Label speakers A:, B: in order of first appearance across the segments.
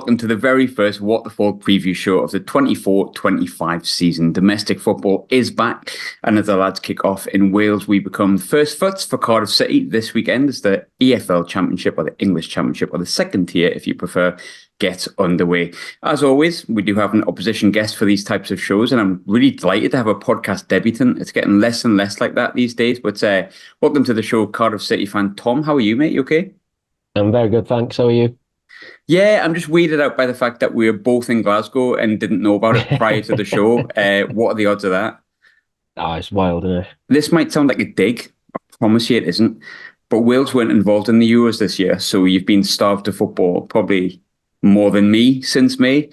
A: welcome to the very first What the Falk preview show of the 24-25 season. Domestic football is back, and as the lads kick off in Wales, we become first foots for Cardiff City this weekend as the EFL Championship, or the English Championship, or the second tier, if you prefer, gets underway. As always, we do have an opposition guest for these types of shows, and I'm really delighted to have a podcast debutant. It's getting less and less like that these days, but welcome to the show, Cardiff City fan Tom. How are you, mate? You okay?
B: I'm very good, thanks. How are you?
A: Yeah, I'm just weirded out by the fact that we were both in Glasgow and didn't know about it prior to the show. What are the odds of that?
B: Oh, it's wild, isn't it?
A: This might sound like a dig. I promise you it isn't. But Wales weren't involved in the Euros this year, so you've been starved of football probably more than me since May.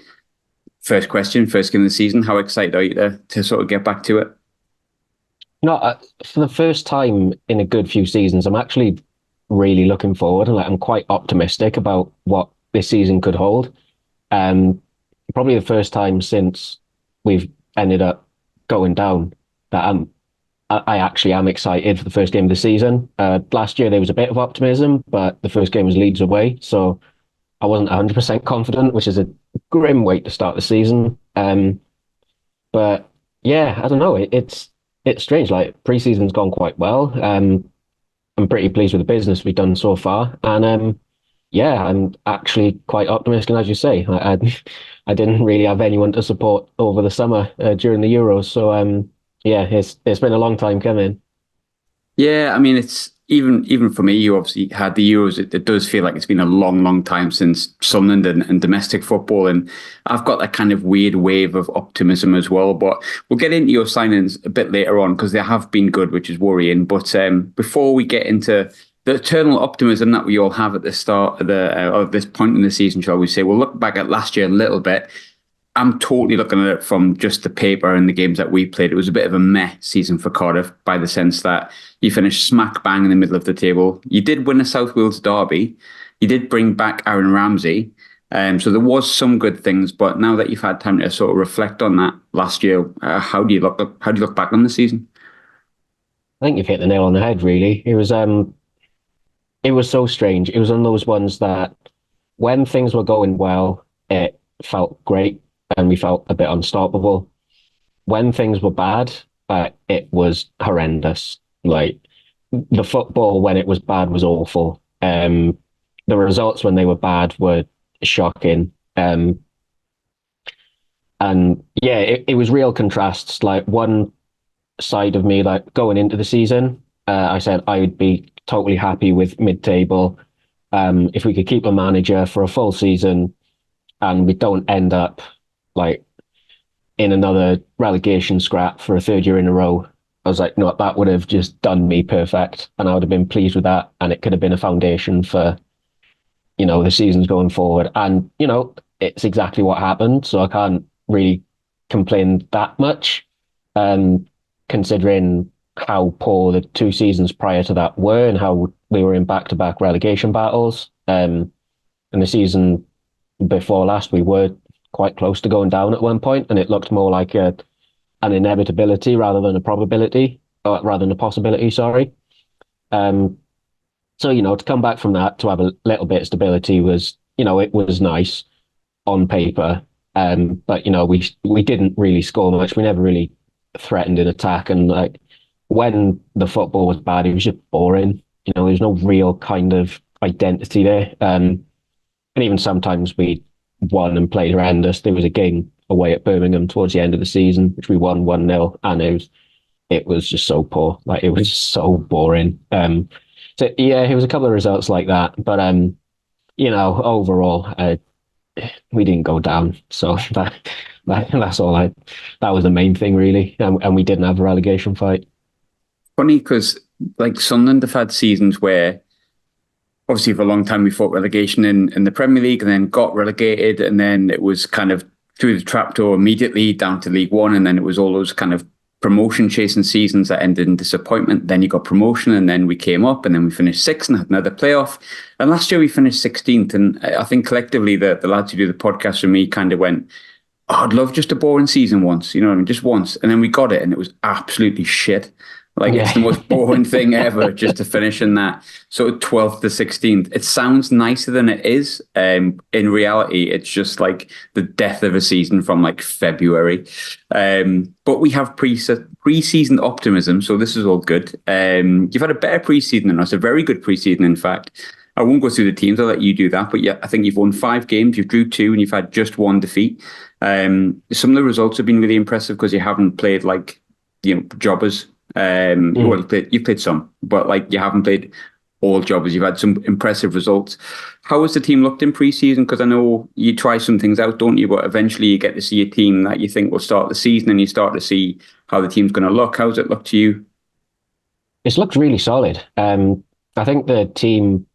A: First question, first game of the season. How excited are you to sort of get back to it?
B: No, for the first time in a good few seasons, I'm actually really looking forward, and I'm quite optimistic about what this season could hold. Probably the first time since we've ended up going down that I actually am excited for the first game of the season. Last year there was a bit of optimism, but the first game was Leeds away, so I wasn't 100% confident, which is a grim way to start the season. But yeah, I don't know. It's strange. Like pre-season's gone quite well. I'm pretty pleased with the business we've done so far, and yeah, I'm actually quite optimistic. And as you say, I didn't really have anyone to support over the summer during the Euros, so yeah, it's been a long time coming.
A: Yeah, I mean, it's even for me, you obviously had the Euros. It does feel like it's been a long, long time since Sunderland and domestic football. And I've got that kind of weird wave of optimism as well. But we'll get into your signings a bit later on because they have been good, which is worrying. But before we get into the eternal optimism that we all have at the start of this point in the season, shall we say, we'll look back at last year a little bit. I'm totally looking at it from just the paper and the games that we played. It was a bit of a meh season for Cardiff by the sense that you finished smack bang in the middle of the table. You did win a South Wales derby. You did bring back Aaron Ramsey. So there was some good things, but now that you've had time to sort of reflect on that last year, how do you look back on the season?
B: I think you've hit the nail on the head, really. It was so strange. It was one of those ones that when things were going well, it felt great and we felt a bit unstoppable. When things were bad, it was horrendous. Like the football when it was bad was awful. The results when they were bad were shocking. And yeah, it was real contrasts. Like one side of me, like going into the season, I said I would be totally happy with mid-table if we could keep a manager for a full season and we don't end up like in another relegation scrap for a third year in a row. I was like, no, that would have just done me perfect, and I would have been pleased with that, and it could have been a foundation for, the seasons going forward. And, it's exactly what happened, so I can't really complain that much, considering how poor the two seasons prior to that were and how we were in back-to-back relegation battles. And the season before last, we were quite close to going down at one point, and it looked more like an inevitability rather than a probability, or rather than a possibility, sorry. So, to come back from that, to have a little bit of stability was, it was nice on paper. But, we didn't really score much. We never really threatened an attack. And like when the football was bad, it was just boring. There's no real kind of identity there. And even sometimes we won and played horrendous. There was a game away at Birmingham towards the end of the season, which we won 1-0, and it was just so poor. Like it was just so boring. So yeah, it was a couple of results like that, but overall, we didn't go down. So that's all. That was the main thing, really, and we didn't have a relegation fight.
A: Funny because like Sunderland have had seasons where obviously for a long time we fought relegation in the Premier League and then got relegated, and then it was kind of through the trapdoor immediately down to League One, and then it was all those kind of promotion chasing seasons that ended in disappointment. Then you got promotion, and then we came up, and then we finished sixth and had another playoff. And last year we finished 16th, and I think collectively the lads who do the podcast with me kind of went, oh, I'd love just a boring season once, just once. And then we got it, and it was absolutely shit. Like it's the
B: Yeah.
A: most boring thing ever just to finish in that sort of 12th to 16th. It sounds nicer than it is. In reality, it's just like the death of a season from like February. But we have pre-season optimism, so this is all good. You've had a better pre-season than us, a very good pre-season, in fact. I won't go through the teams. I'll let you do that. But yeah, I think you've won 5 games. You've drew 2, and you've had just 1 defeat. Some of the results have been really impressive because you haven't played like jobbers. Well, you've played some, but like you haven't played all jobbers. You've had some impressive results. How has the team looked in pre-season? Because I know you try some things out, don't you? But eventually you get to see a team that you think will start the season, and you start to see how the team's going to look. How's it look to you?
B: It's looked really solid. I think the team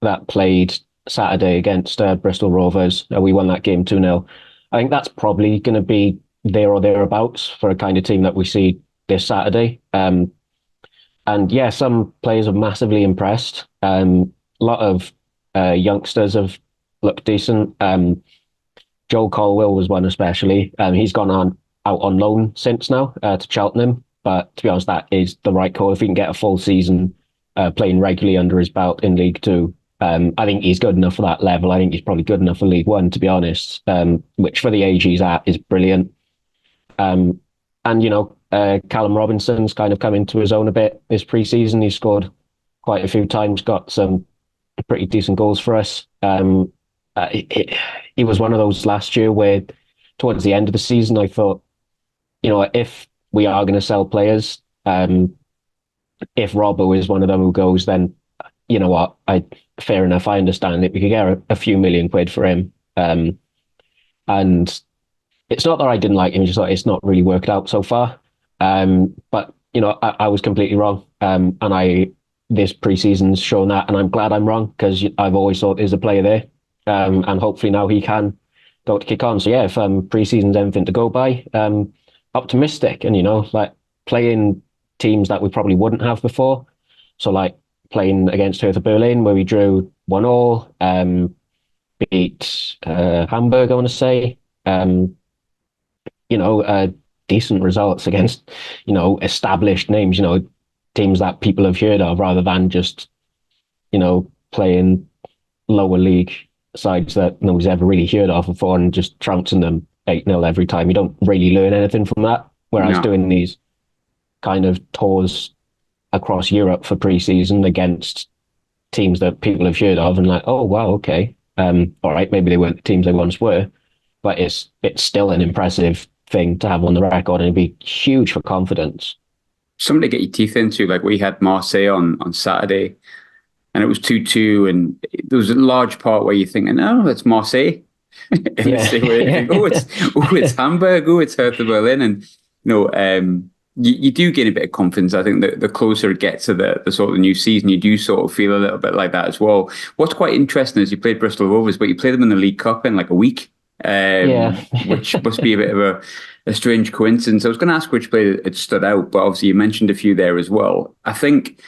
B: that played Saturday against Bristol Rovers, we won that game 2-0. I think that's probably going to be there or thereabouts for a kind of team that we see this Saturday. And yeah, some players have massively impressed. A lot of youngsters have looked decent. Joel Colwell was one especially. He's gone out on loan since now to Cheltenham. But to be honest, that is the right call. If he can get a full season playing regularly under his belt in League Two, I think he's good enough for that level. I think he's probably good enough for League One, to be honest, which for the age he's at is brilliant. And, Callum Robinson's kind of come into his own a bit this pre-season. He scored quite a few times, got some pretty decent goals for us. He was one of those last year where towards the end of the season, I thought, if we are going to sell players, if Robbo is one of them who goes, then you know what, fair enough. I understand it. We could get a few million quid for him. And it's not that I didn't like him, just thought it's not really worked out so far. But I was completely wrong. And this pre-season's shown that, and I'm glad I'm wrong because I've always thought there's a player there. And hopefully now he can go to kick on. So yeah, if pre-season's anything to go by, optimistic and like playing teams that we probably wouldn't have before. So like playing against Hertha Berlin where we drew 1-1, beat Hamburg, I want to say. Decent results against, established names, teams that people have heard of rather than just, playing lower league sides that nobody's ever really heard of before and just trouncing them 8-0 every time. You don't really learn anything from that. Whereas doing these kind of tours across Europe for pre-season against teams that people have heard of and like, oh, wow, okay. All right, maybe they weren't the teams they once were, but it's still an impressive thing to have on the record and it'd be huge for confidence.
A: Something to get your teeth into. Like we had Marseille on Saturday and it was 2-2 and there was a large part where you're thinking, oh, it's Marseille. And
B: Yeah.
A: think, it's Hamburg, it's Hertha Berlin. And, you do gain a bit of confidence. I think that the closer it gets to the sort of the new season, you do sort of feel a little bit like that as well. What's quite interesting is you played Bristol Rovers, but you played them in the League Cup in like a week. Which must be a bit of a strange coincidence. I was going to ask which player had stood out, but obviously you mentioned a few there as well. I think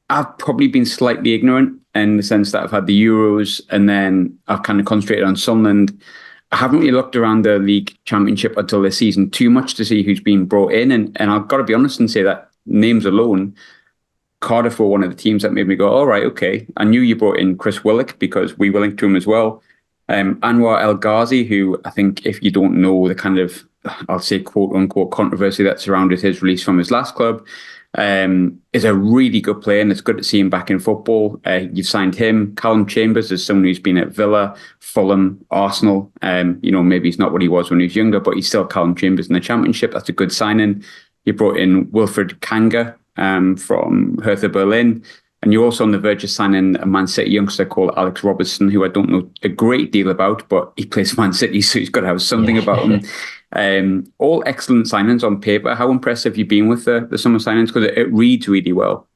A: I've probably been slightly ignorant in the sense that I've had the Euros and then I've kind of concentrated on Sunderland. I haven't really looked around the league championship until this season too much to see who's been brought in. And I've got to be honest and say that names alone, Cardiff were one of the teams that made me go, all right, okay. I knew you brought in Chris Willock because we were linked to him as well. Anwar El Ghazi, who I think if you don't know the kind of, I'll say quote unquote controversy that surrounded his release from his last club, is a really good player and it's good to see him back in football. You've signed him. Callum Chambers is someone who's been at Villa, Fulham, Arsenal. Maybe he's not what he was when he was younger, but he's still Callum Chambers in the Championship. That's a good signing. You brought in Wilfred Kanga from Hertha Berlin. And you're also on the verge of signing a Man City youngster called Alex Robertson, who I don't know a great deal about, but he plays Man City, so he's got to have something about him. All excellent signings on paper. How impressed have you been with the summer signings? Because it reads really well.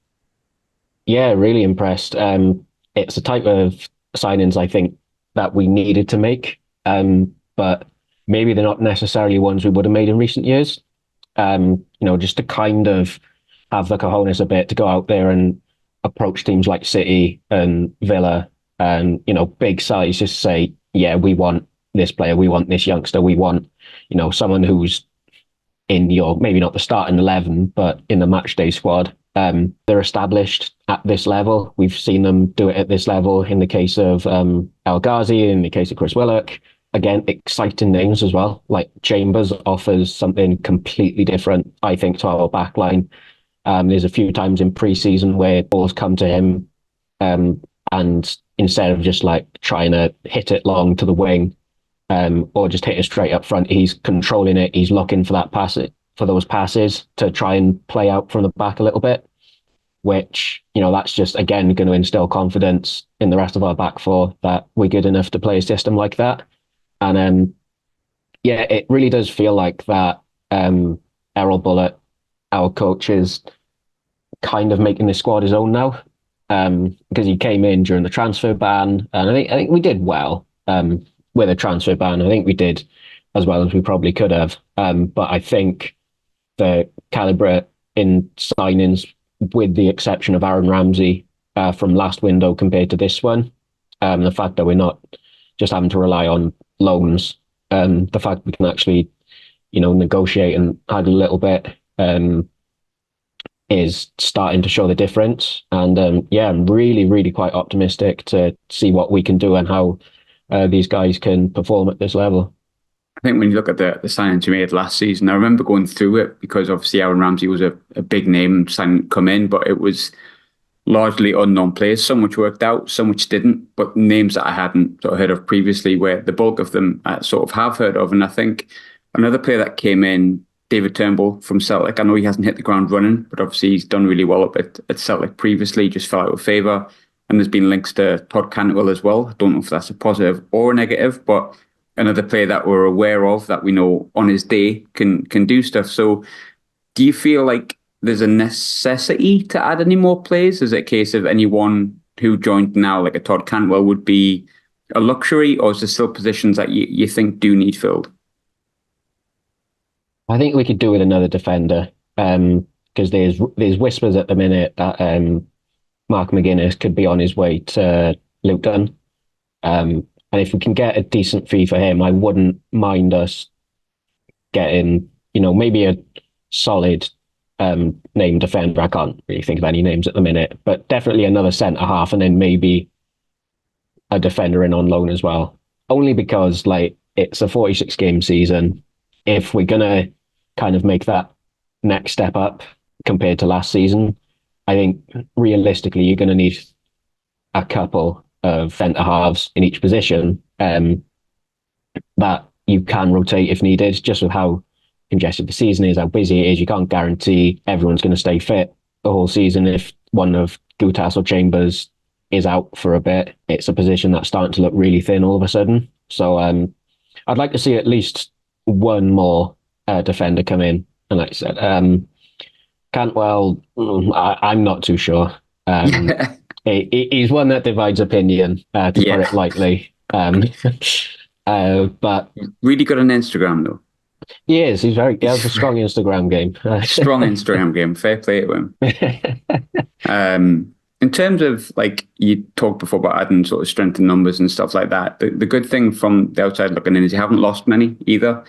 B: Yeah, really impressed. It's a type of signings I think that we needed to make, but maybe they're not necessarily ones we would have made in recent years. Just to kind of have the cojones a bit to go out there and approach teams like City and Villa and, big size, just say, yeah, we want this player, we want this youngster, we want, someone who's in your, maybe not the starting 11, but in the match day squad. They're established at this level. We've seen them do it at this level in the case of El Ghazi, in the case of Chris Willock. Again, exciting names as well. Like Chambers offers something completely different, I think, to our back line. There's a few times in pre-season where balls come to him, and instead of just like trying to hit it long to the wing, or just hit it straight up front, he's controlling it. He's looking for that pass, for those passes to try and play out from the back a little bit, which, that's just, again, going to instill confidence in the rest of our back four that we're good enough to play a system like that. And yeah, it really does feel like that Errol Bullitt, our coach, is kind of making this squad his own now, because he came in during the transfer ban, and I think we did well with a transfer ban. I think we did as well as we probably could have. But I think the calibre in signings, with the exception of Aaron Ramsey from last window compared to this one, the fact that we're not just having to rely on loans, the fact we can actually, negotiate and haggle a little bit, is starting to show the difference. And I'm really, really quite optimistic to see what we can do and how these guys can perform at this level.
A: I think when you look at the signings we made last season, I remember going through it because obviously Aaron Ramsey was a big name signing come in, but it was largely unknown players, some which worked out, some which didn't, but names that I hadn't sort of heard of previously, where the bulk of them I sort of have heard of. And I think another player that came in, David Turnbull from Celtic, I know he hasn't hit the ground running, but obviously he's done really well up at Celtic previously, just fell out of favour. And there's been links to Todd Cantwell as well. I don't know if that's a positive or a negative, but another player that we're aware of that we know on his day can do stuff. So do you feel like there's a necessity to add any more players? Is it a case of anyone who joined now, like a Todd Cantwell, would be a luxury, or is there still positions that you think do need filled?
B: I think we could do with another defender, because there's whispers at the minute that Mark McGuinness could be on his way to Luton. And if we can get a decent fee for him, I wouldn't mind us getting, maybe a solid name defender. I can't really think of any names at the minute, but definitely another centre half, and then maybe a defender in on loan as well. Only because it's a 46 game season. If we're gonna kind of make that next step up compared to last season, I think realistically you're going to need a couple of centre halves in each position that you can rotate if needed. Just with how congested the season is, how busy it is, you can't guarantee everyone's going to stay fit the whole season. If one of Gutas or Chambers is out for a bit, it's a position that's starting to look really thin all of a sudden. So I'd like to see at least one more defender come in. And like I said, Cantwell, I'm not too sure. He's one that divides opinion, to put it lightly. But
A: really good on Instagram, though.
B: He is. He has a strong Instagram game.
A: Strong Instagram game. Fair play to him. In terms of, you talked before about adding sort of strength in numbers and stuff like that, the good thing from the outside looking in is you haven't lost many either.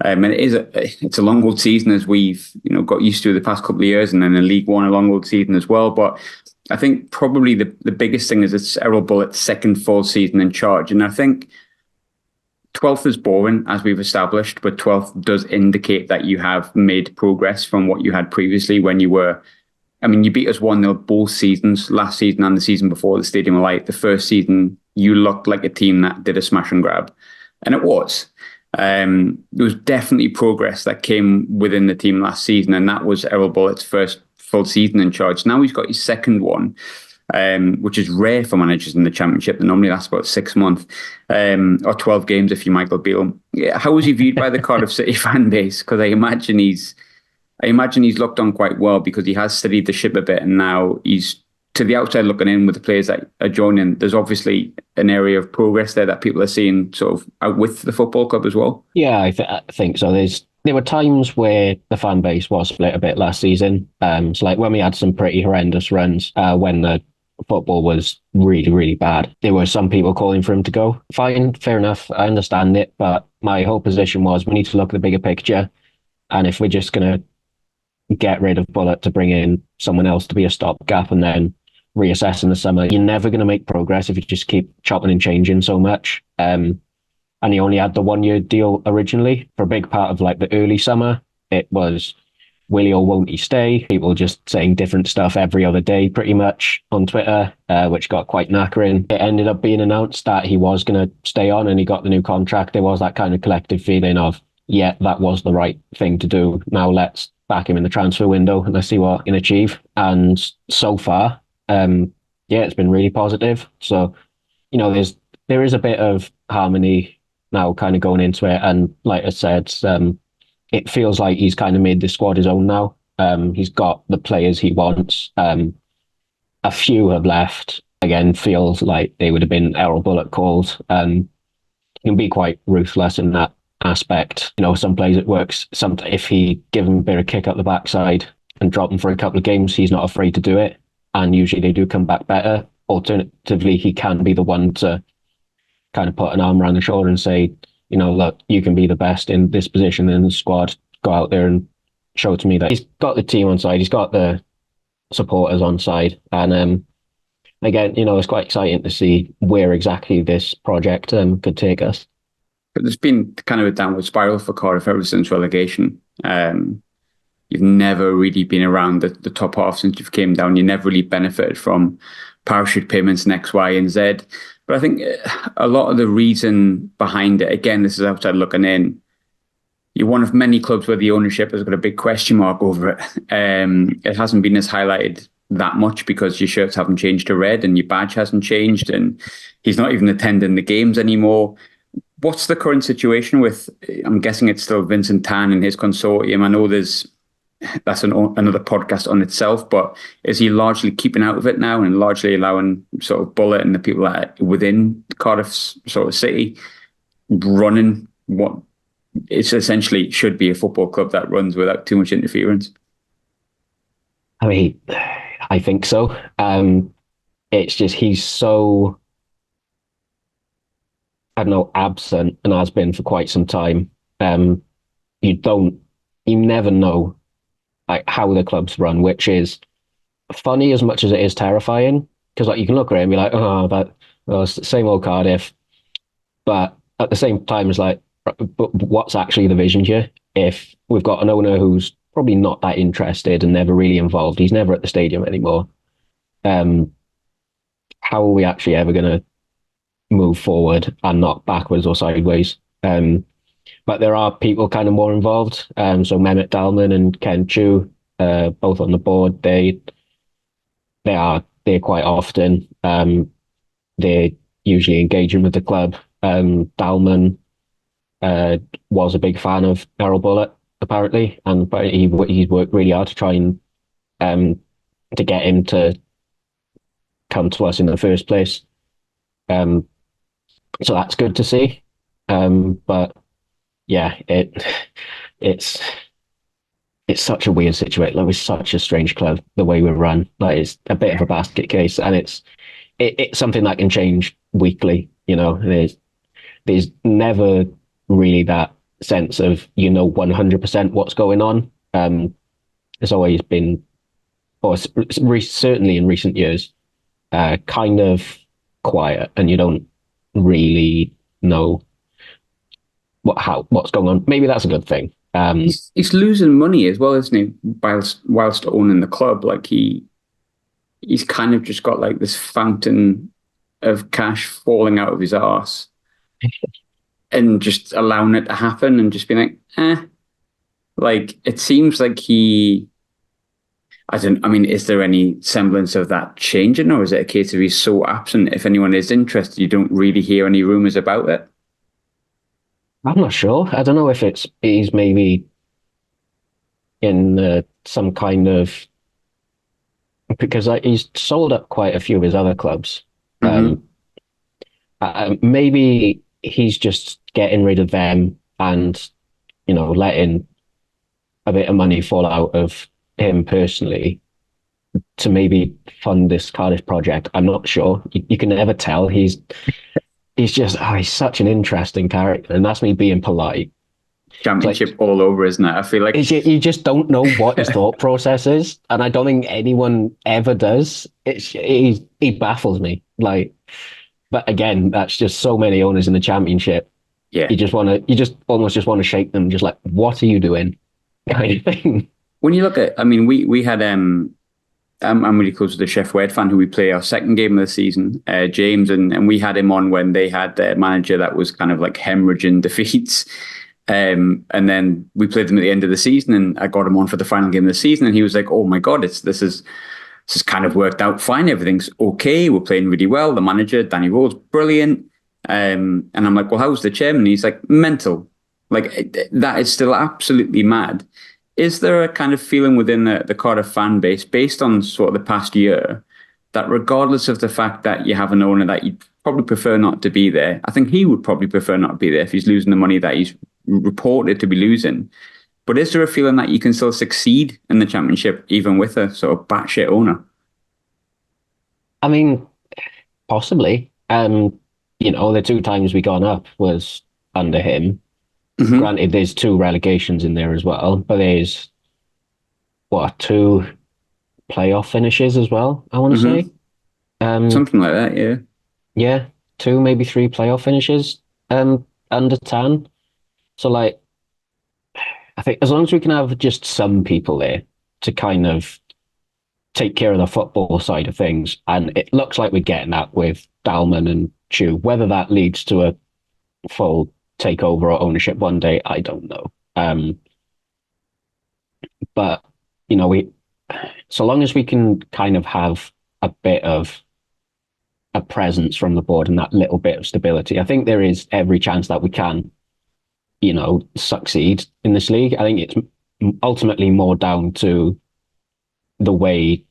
A: And it's a long old season, as we've got used to the past couple of years, and then in League One a long old season as well. But I think probably the biggest thing is it's Errol Bullitt's second full season in charge, and I think 12th is boring, as we've established, but 12th does indicate that you have made progress from what you had previously when you were. I mean, you beat us 1-0 both seasons, last season and the season before the Stadium of Light. The first season, you looked like a team that did a smash and grab, and it was. There was definitely progress that came within the team last season, and that was Errol Bullitt's first full season in charge. Now he's got his second one, which is rare for managers in the Championship. They normally last about 6 months, or 12 games if you're Michael Beale. Yeah, how was he viewed by the Cardiff City fan base? Because I imagine he's looked on quite well, because he has steadied the ship a bit, and now he's, to the outside looking in with the players that are joining, there's obviously an area of progress there that people are seeing sort of with the football club as well.
B: Yeah, I think so. There were times where the fan base was split a bit last season. So like when we had some pretty horrendous runs, when the football was really, really bad, there were some people calling for him to go. Fine, fair enough. I understand it. But my whole position was we need to look at the bigger picture. And if we're just going to get rid of Bullet to bring in someone else to be a stopgap and then reassess in the summer, you're never going to make progress if you just keep chopping and changing so much. And he only had the 1 year deal originally. For a big part of like the early summer, it was will he or won't he stay? People just saying different stuff every other day, pretty much on Twitter, which got quite knackering. It ended up being announced that he was going to stay on and he got the new contract. There was that kind of collective feeling of, yeah, that was the right thing to do. Now let's back him in the transfer window and let's see what he can achieve. And so far, yeah, it's been really positive. So, there is a bit of harmony now kind of going into it. And like I said, it feels like he's kind of made the squad his own now. He's got the players he wants. A few have left. Again, feels like they would have been Errol Bullock calls. He can be quite ruthless in that aspect. Some players it works. If he give them a bit of kick up the backside and drop them for a couple of games, he's not afraid to do it. And usually they do come back better. Alternatively, he can be the one to kind of put an arm around the shoulder and say, look, you can be the best in this position in the squad. Go out there and show to me that he's got the team on side. He's got the supporters on side. And again, it's quite exciting to see where exactly this project could take us.
A: But there's been kind of a downward spiral for Cardiff ever since relegation. You've never really been around the top half since you've came down. You never really benefited from parachute payments in X, Y, and Z. But I think a lot of the reason behind it, again, this is outside looking in, you're one of many clubs where the ownership has got a big question mark over it. It hasn't been as highlighted that much because your shirts haven't changed to red and your badge hasn't changed and he's not even attending the games anymore. What's the current situation with, I'm guessing it's still Vincent Tan and his consortium. I know that's another podcast on itself, but is he largely keeping out of it now and largely allowing sort of Bullet and the people that are within Cardiff's sort of city running what it's essentially should be a football club that runs without too much interference?
B: I mean, I think so. It's just he's so, I don't know, absent and has been for quite some time. You never know like how the clubs run, which is funny as much as it is terrifying. Because like you can look around and be like, it's the same old Cardiff. But at the same time, it's like, but what's actually the vision here? If we've got an owner who's probably not that interested and never really involved, he's never at the stadium anymore. How are we actually ever going to move forward and not backwards or sideways? But there are people kind of more involved. So Mehmet Dalman and Ken Chu, both on the board, they're quite often. They're usually engaging with the club. Dalman was a big fan of Errol Bullock, apparently, and he's worked really hard to try and to get him to come to us in the first place. So that's good to see. But yeah, it's such a weird situation. Like, it's such a strange club, the way we run. Like, it's a bit of a basket case, and it's something that can change weekly. There's never really that sense of 100% what's going on. It's always been, or certainly in recent years, kind of quiet, and you don't really know what's going on. Maybe that's a good thing.
A: He's losing money as well, isn't he? Whilst owning the club, like he's kind of just got like this fountain of cash falling out of his arse, and just allowing it to happen, and just being like, Like it seems like is there any semblance of that changing, or is it a case of he's so absent? If anyone is interested, you don't really hear any rumours about it.
B: I'm not sure. I don't know if he's maybe in some kind of, because he's sold up quite a few of his other clubs.
A: Mm-hmm.
B: Maybe he's just getting rid of them and letting a bit of money fall out of him personally to maybe fund this Cardiff project. I'm not sure. You can never tell. He's just he's such an interesting character, and that's me being polite.
A: Championship all over, isn't it? I feel like
B: You just don't know what his thought process is, and I don't think anyone ever does. He baffles me. Like, but again, that's just so many owners in the Championship.
A: yeah.
B: You just almost just want to shake them, just like, what are you doing, kind of thing.
A: When you look at, I mean, we had I'm really close to the Chef Wed fan who we play our second game of the season, James, and we had him on when they had their manager that was kind of like hemorrhaging defeats. And then we played them at the end of the season, and I got him on for the final game of the season, and he was like, "Oh my God, this has kind of worked out fine. Everything's okay. We're playing really well. The manager, Danny Rose, brilliant." And I'm like, "Well, how's the chairman?" And he's like, "Mental. Like that is still absolutely mad." Is there a kind of feeling within the Cardiff fan base, based on sort of the past year, that regardless of the fact that you have an owner that you'd probably prefer not to be there, I think he would probably prefer not to be there if he's losing the money that he's reported to be losing. But is there a feeling that you can still succeed in the Championship even with a sort of batshit owner?
B: I mean, possibly. The two times we gone up was under him.
A: Hmm.
B: Granted, there's two relegations in there as well, but there's two playoff finishes as well, I want to say.
A: Hmm.
B: Um,
A: Something like that, yeah.
B: yeah, two, maybe three playoff finishes, under 10. So like, I think as long as we can have just some people there to kind of take care of the football side of things, and it looks like we're getting that with Dalman and Chew. Whether that leads to a full takeover or ownership one day, I don't know. But we so long as we can kind of have a bit of a presence from the board and that little bit of stability, I think there is every chance that we can, succeed in this league. I think it's ultimately more down to the way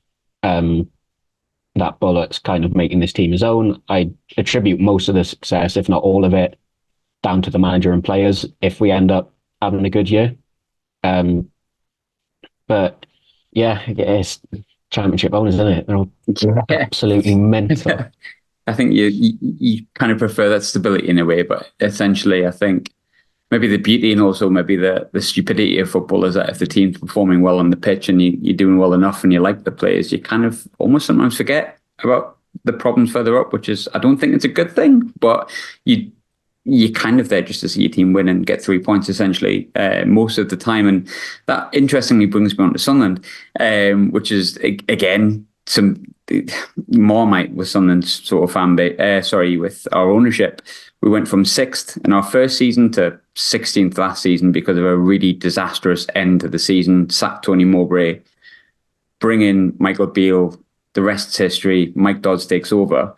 B: that Bullett's kind of making this team his own. I attribute most of the success, if not all of it, down to the manager and players if we end up having a good year. But yeah, it's Championship owners, isn't it? They're all
A: Yeah.
B: absolutely mental.
A: I think you kind of prefer that stability in a way, but essentially, I think maybe the beauty and also maybe the stupidity of football is that if the team's performing well on the pitch and you're doing well enough and you like the players, you kind of almost sometimes forget about the problems further up, which is, I don't think it's a good thing, but you're kind of there just to see your team win and get 3 points essentially most of the time. And that interestingly brings me on to Sunderland, which is again some Marmite with Sunderland's sort of fan base. Sorry, with our ownership, we went from sixth in our first season to 16th last season because of a really disastrous end to the season. Sacked Tony Mowbray, bring in Michael Beale. The rest's history. Mike Dodds takes over.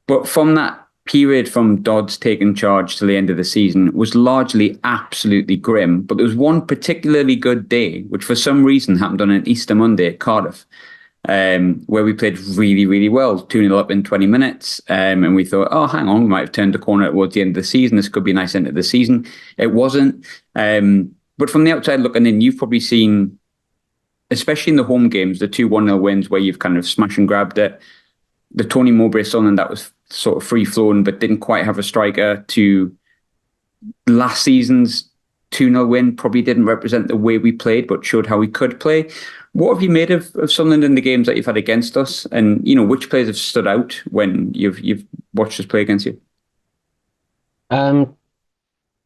A: But from that period from Dodds taking charge to the end of the season was largely absolutely grim. But there was one particularly good day, which for some reason happened on an Easter Monday at Cardiff, where we played really, really well, 2-0 up in 20 minutes. And we thought, oh, hang on, we might have turned a corner towards the end of the season. This could be a nice end of the season. It wasn't. But from the outside looking in, you've probably seen, especially in the home games, the 2-1-0 wins where you've kind of smash and grabbed it. The Tony Mowbray Sunderland that was sort of free flowing but didn't quite have a striker, to last season's 2-0 win probably didn't represent the way we played but showed how we could play. What have you made of Sunderland in the games that you've had against us? And which players have stood out when you've watched us play against you?
B: Um,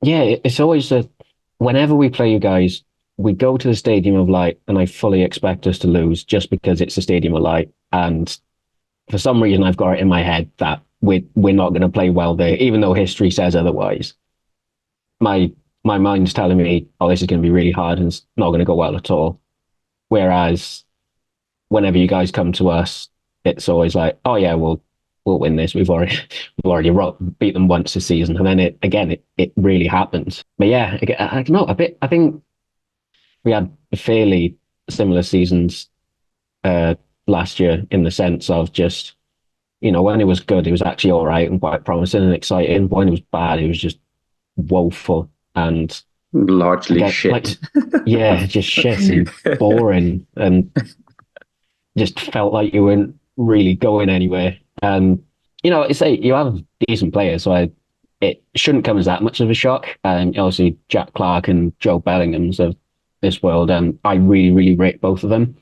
B: yeah, it's always whenever we play you guys, we go to the Stadium of Light, and I fully expect us to lose just because it's the Stadium of Light. And for some reason, I've got it in my head that we're not going to play well there, even though history says otherwise. My mind's telling me, oh, this is going to be really hard and it's not going to go well at all. Whereas whenever you guys come to us, it's always like, oh yeah, we'll win this. We've already beat them once this season, and then it really happens. But yeah, I don't know a bit. I think we had fairly similar seasons last year in the sense of just, when it was good, it was actually all right and quite promising and exciting. When it was bad, it was just woeful and
A: Largely
B: again,
A: shit.
B: like, yeah, just shit and boring and just felt like you weren't really going anywhere. It's like you have decent players, so it shouldn't come as that much of a shock. Obviously, Jack Clark and Joe Bellingham's of this world, and I really, really rate both of them.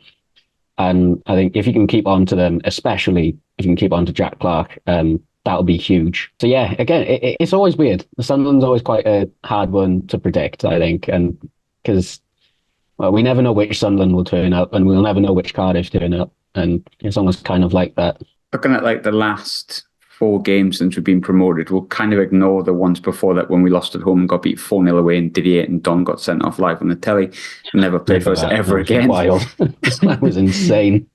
B: And I think if you can keep on to them, especially if you can keep on to Jack Clark, that'll be huge. So yeah, again, it's always weird. The Sunderland's always quite a hard one to predict, I think, and because we never know which Sunderland will turn up, and we'll never know which Cardiff turn up, and it's almost kind of like that.
A: Looking at like the last 4 games since we've been promoted, we'll kind of ignore the ones before that when we lost at home and got beat 4-0 away and Didier and Don got sent off live on the telly and never played for us ever again.
B: Wild. That was insane.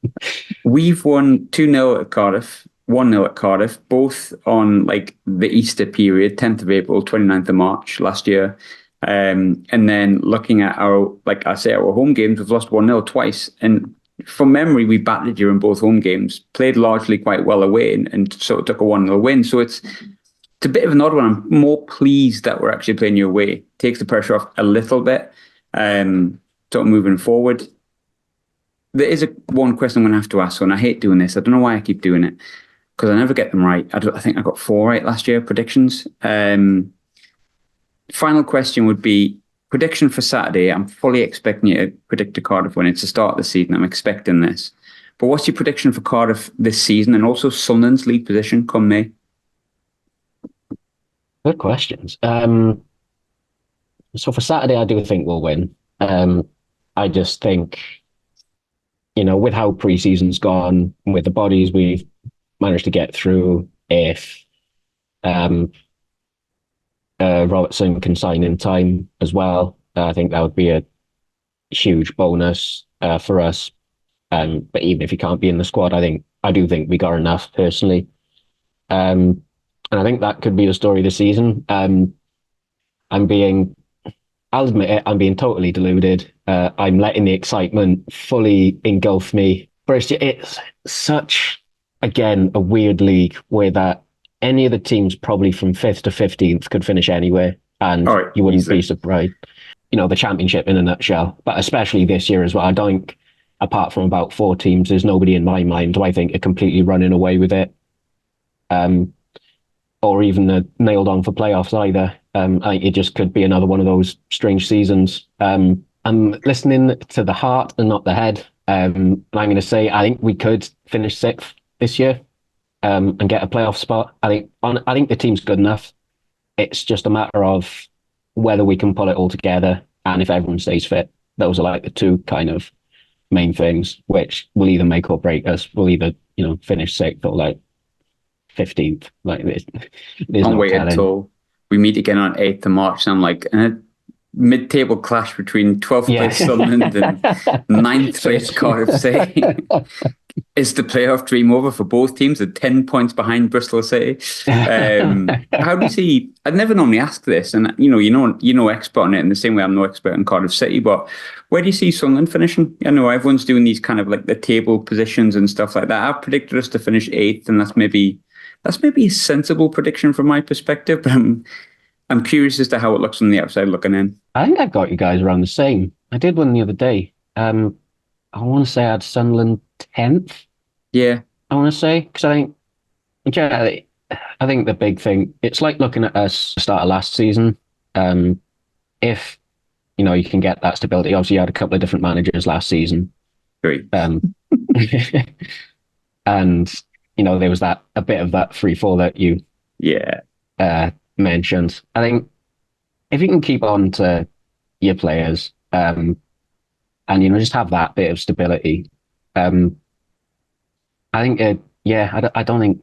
A: We've won 2-0 at Cardiff, 1-0 at Cardiff, both on like the Easter period, 10th of April, 29th of March last year. And then looking at our, like I say, our home games, we've lost 1-0 twice. And from memory, we battered you in both home games, played largely quite well away, and sort of took a 1-0 win. So it's a bit of an odd one. I'm more pleased that we're actually playing you away. Takes the pressure off a little bit, sort of moving forward. There is one question I'm going to have to ask, and I hate doing this. I don't know why I keep doing it, because I never get them right. I think I got 4 right last year, predictions. Final question would be, prediction for Saturday. I'm fully expecting you to predict a Cardiff win. It's the start of the season. I'm expecting this. But what's your prediction for Cardiff this season, and also Sunderland's league position come May?
B: Good questions. So for Saturday, I do think we'll win. I just think, with how pre-season's gone, with the bodies we've managed to get through, if Robertson can sign in time as well, I think that would be a huge bonus for us. But even if he can't be in the squad, I do think we got enough personally. And I think that could be the story this season. I'll admit it, I'm being totally deluded. I'm letting the excitement fully engulf me. But it's such, again, a weird league where that any of the teams probably from 5th to 15th could finish anywhere, and you wouldn't be surprised. The Championship in a nutshell, but especially this year as well. I don't think, apart from about 4 teams, there's nobody in my mind who I think are completely running away with it, or even nailed on for playoffs either. I think it just could be another one of those strange seasons. I'm listening to the heart and not the head. I'm going to say I think we could finish 6th this year. And get a playoff spot. I think the team's good enough. It's just a matter of whether we can pull it all together and if everyone stays fit. Those are like the 2 kind of main things, which will either make or break us. We'll either finish 6th or like 15th. Like there's
A: no wait telling. Until we meet again on 8th of March. And I'm like in a mid-table clash between 12th place Sunderland and 9th place Cardiff City. Is the playoff dream over for both teams? At 10 points behind Bristol City. How do you see? I'd never normally ask this, and you're expert on it in the same way I'm no expert on Cardiff City. But where do you see Sunderland finishing? I know everyone's doing these kind of like the table positions and stuff like that. I've predicted us to finish 8th, and that's maybe a sensible prediction from my perspective. But I'm curious as to how it looks from the outside looking in.
B: I think I've got you guys around the same. I did one the other day. I want to say I had Sunderland 10th.
A: Yeah.
B: I want to say, because I think the big thing, it's like looking at us start of last season. If, you can get that stability. Obviously, you had a couple of different managers last season.
A: Great.
B: And, there was a bit of that free fall that you mentioned. I think if you can keep on to your players, and just have that bit of stability. I think, I don't think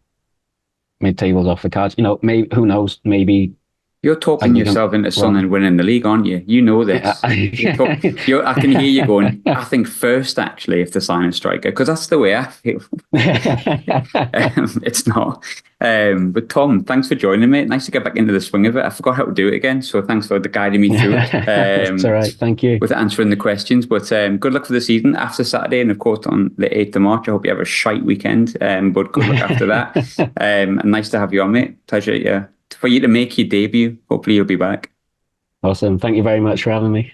B: mid-table's off the cards. Maybe who knows? Maybe
A: you're talking yourself into Sunderland winning the league, aren't you? You know this. I can hear you going, I think first, actually, if they sign a striker, because that's the way I feel. It's not. But Tom, thanks for joining me. Nice to get back into the swing of it. I forgot how to do it again, so thanks for guiding me through it.
B: It's all right, thank you.
A: With answering the questions. But good luck for the season after Saturday, and of course on the 8th of March. I hope you have a shite weekend, but good luck after that. And nice to have you on, mate. Pleasure, for you to make your debut. Hopefully you'll be back.
B: Awesome. Thank you very much for having me.